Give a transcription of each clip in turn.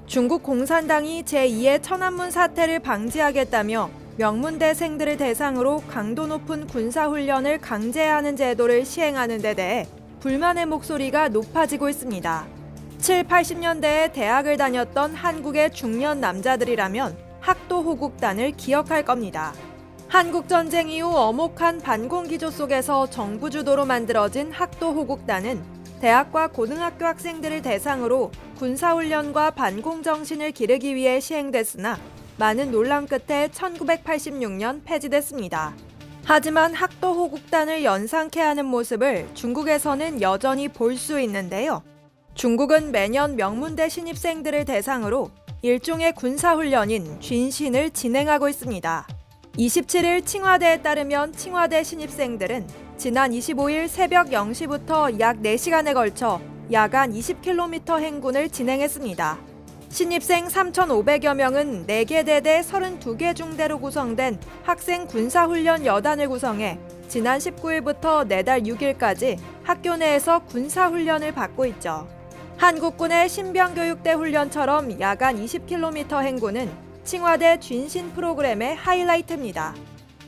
중국 공산당이 제2의 천안문 사태를 방지하겠다며 명문대생들을 대상으로 강도 높은 군사훈련을 강제하는 제도를 시행하는 데 대해 불만의 목소리가 높아지고 있습니다. 7, 80년대에 대학을 다녔던 한국의 중년 남자들이라면 학도호국단을 기억할 겁니다. 한국전쟁 이후 엄혹한 반공기조 속에서 정부 주도로 만들어진 학도호국단은 대학과 고등학교 학생들을 대상으로 군사훈련과 반공정신을 기르기 위해 시행됐으나 많은 논란 끝에 1986년 폐지됐습니다. 하지만 학도호국단을 연상케 하는 모습을 중국에서는 여전히 볼 수 있는데요. 중국은 매년 명문대 신입생들을 대상으로 일종의 군사훈련인 쥔신을 진행하고 있습니다. 27일 칭화대에 따르면 칭화대 신입생들은 지난 25일 새벽 0시부터 약 4시간에 걸쳐 야간 20km 행군을 진행했습니다. 신입생 3,500여 명은 4개 대대 32개 중대로 구성된 학생 군사훈련 여단을 구성해 지난 19일부터 내달 6일까지 학교 내에서 군사훈련을 받고 있죠. 한국군의 신병교육대 훈련처럼 야간 20km 행군은 칭화대 쥔신 프로그램의 하이라이트입니다.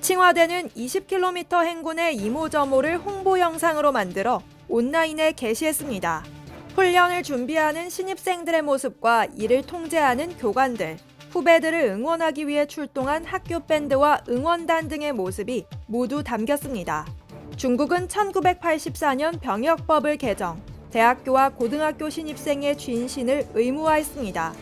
칭화대는 20km 행군의 이모저모를 홍보 영상으로 만들어 온라인에 게시했습니다. 훈련을 준비하는 신입생들의 모습과 이를 통제하는 교관들, 후배들을 응원하기 위해 출동한 학교 밴드와 응원단 등의 모습이 모두 담겼습니다. 중국은 1984년 병역법을 개정, 대학교와 고등학교 신입생의 쥔신을 의무화했습니다.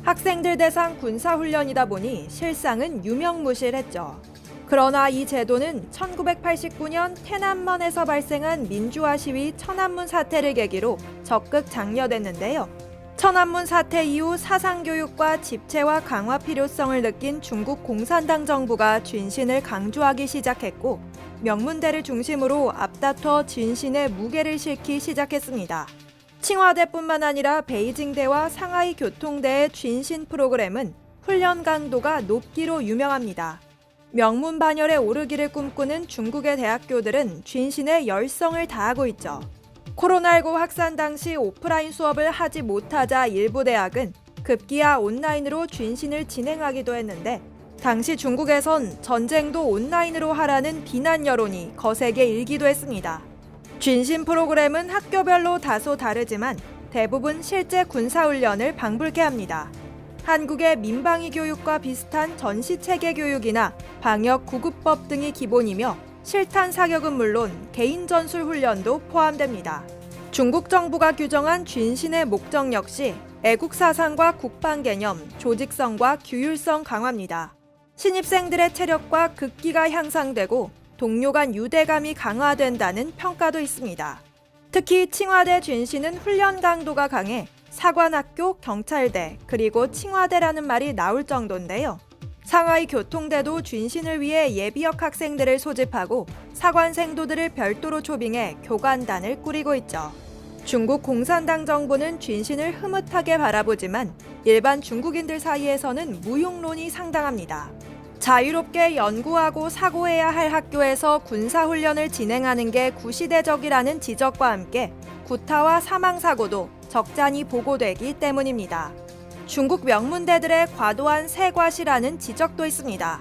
학생들 대상 군사훈련이다 보니 실상은 유명무실했죠. 그러나 이 제도는 1989년天安門에서 발생한 민주화 시위 천안문 사태를 계기로 적극 장려됐는데요. 천안문 사태 이후 사상교육과 집체화 강화 필요성을 느낀 중국 공산당 정부가 쥔신을 강조하기 시작했고 명문대를 중심으로 앞다퉈 쥔신의 무게를 실기 시작했습니다. 칭화대뿐만 아니라 베이징대와 상하이 교통대의 쥔신 프로그램은 훈련 강도가 높기로 유명합니다. 명문 반열에 오르기를 꿈꾸는 중국의 대학교들은 쥔신에 열성을 다하고 있죠. 코로나19 확산 당시 오프라인 수업을 하지 못하자 일부 대학은 급기야 온라인으로 쥔신을 진행하기도 했는데 당시 중국에선 전쟁도 온라인으로 하라는 비난 여론이 거세게 일기도 했습니다. 쥔신 프로그램은 학교별로 다소 다르지만 대부분 실제 군사훈련을 방불케 합니다. 한국의 민방위 교육과 비슷한 전시체계 교육이나 방역 구급법 등이 기본이며 실탄 사격은 물론 개인 전술 훈련도 포함됩니다. 중국 정부가 규정한 쥔신의 목적 역시 애국 사상과 국방 개념, 조직성과 규율성 강화입니다. 신입생들의 체력과 극기가 향상되고 동료 간 유대감이 강화된다는 평가도 있습니다. 특히 칭화대 쥔신은 훈련 강도가 강해 사관학교, 경찰대, 그리고 칭화대라는 말이 나올 정도인데요. 상하이 교통대도 쥔신을 위해 예비역 학생들을 소집하고 사관생도들을 별도로 초빙해 교관단을 꾸리고 있죠. 중국 공산당 정부는 쥔신을 흐뭇하게 바라보지만 일반 중국인들 사이에서는 무용론이 상당합니다. 자유롭게 연구하고 사고해야 할 학교에서 군사훈련을 진행하는 게 구시대적이라는 지적과 함께 구타와 사망사고도 적잖이 보고되기 때문입니다. 중국 명문대들의 과도한 세과시라는 지적도 있습니다.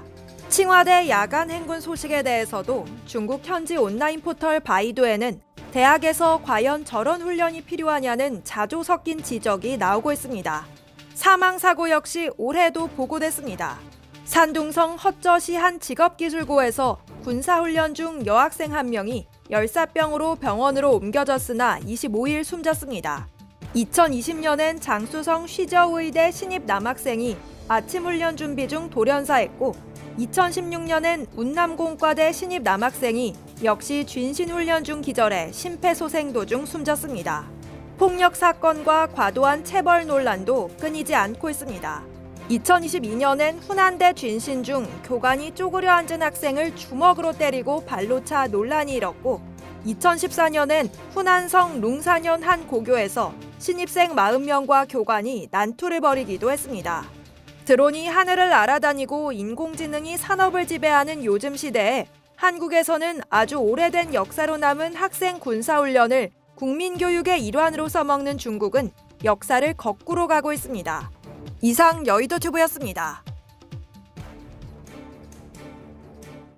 칭화대 야간 행군 소식에 대해서도 중국 현지 온라인 포털 바이두에는 대학에서 과연 저런 훈련이 필요하냐는 자조 섞인 지적이 나오고 있습니다. 사망사고 역시 올해도 보고됐습니다. 산둥성 허쩌시 한 직업기술고에서 군사훈련 중 여학생 한 명이 열사병으로 병원으로 옮겨졌으나 25일 숨졌습니다. 2020년엔 장수성 쉬저우의대 신입 남학생이 아침 훈련 준비 중 돌연사했고 2016년엔 운남공과대 신입 남학생이 역시 쥔신 훈련 중 기절해 심폐소생도 중 숨졌습니다. 폭력 사건과 과도한 체벌 논란도 끊이지 않고 있습니다. 2022년엔 후난대 쥔신 중 교관이 쪼그려 앉은 학생을 주먹으로 때리고 발로 차 논란이 일었고 2014년엔 후난성 룽사년 한 고교에서 신입생 40명과 교관이 난투를 벌이기도 했습니다. 드론이 하늘을 날아다니고 인공지능이 산업을 지배하는 요즘 시대에 한국에서는 아주 오래된 역사로 남은 학생 군사훈련을 국민교육의 일환으로 써먹는 중국은 역사를 거꾸로 가고 있습니다. 이상 여의도튜브였습니다.